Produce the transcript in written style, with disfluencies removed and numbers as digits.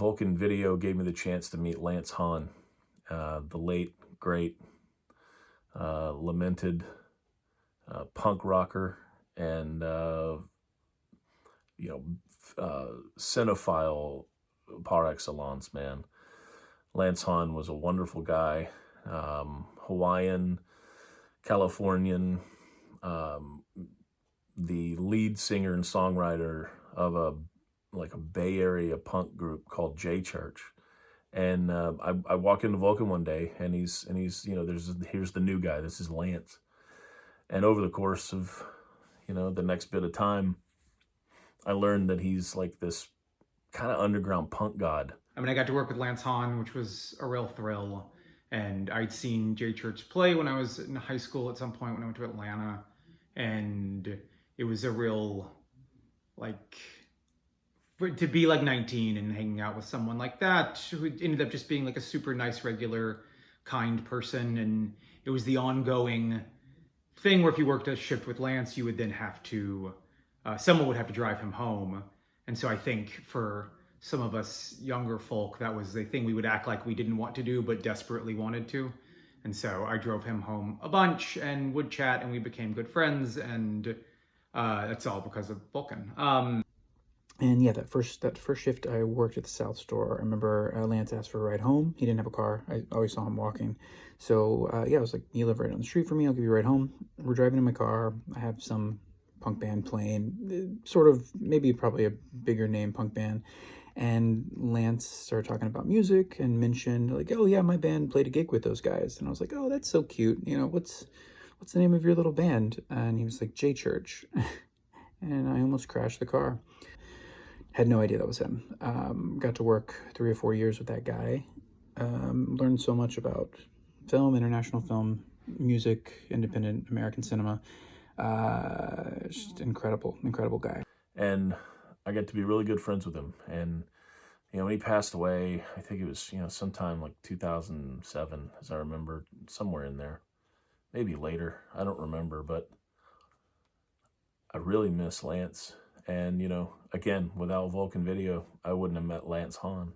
Vulcan Video gave me the chance to meet Lance Hahn, the late, great, lamented punk rocker and, cinephile par excellence, man. Lance Hahn was a wonderful guy, Hawaiian, Californian, the lead singer and songwriter of a Bay Area punk group called J Church. And I walk into Vulcan one day, and he's here's the new guy. This is Lance. And over the course of the next bit of time, I learned that he's like this kind of underground punk god. I mean, I got to work with Lance Hahn, which was a real thrill. And I'd seen J Church play when I was in high school at some point when I went to Atlanta. And it was a real, to be 19 and hanging out with someone like that, who ended up just being a super nice, regular, kind person. And it was the ongoing thing where if you worked a shift with Lance, you would then have to, someone would have to drive him home. And so I think for some of us younger folk, that was the thing we would act like we didn't want to do, but desperately wanted to. And so I drove him home a bunch and would chat, and we became good friends. And that's all because of Vulcan. And yeah, that first shift I worked at the South Store. I remember Lance asked for a ride home. He didn't have a car. I always saw him walking. So I was like, you live right on the street from me. I'll give you a ride home. We're driving in my car. I have some punk band playing, probably a bigger name punk band. And Lance started talking about music and mentioned oh yeah, my band played a gig with those guys. And I was like, oh, that's so cute. What's the name of your little band? And he was like, J Church. And I almost crashed the car. Had no idea that was him. Got to work 3 or 4 years with that guy. Learned so much about film, international film, music, independent American cinema. Just incredible guy. And I got to be really good friends with him. And, when he passed away, I think it was, sometime 2007, as I remember, somewhere in there. Maybe later. I don't remember, but I really miss Lance. And, again, without Vulcan Video, I wouldn't have met Lance Hahn.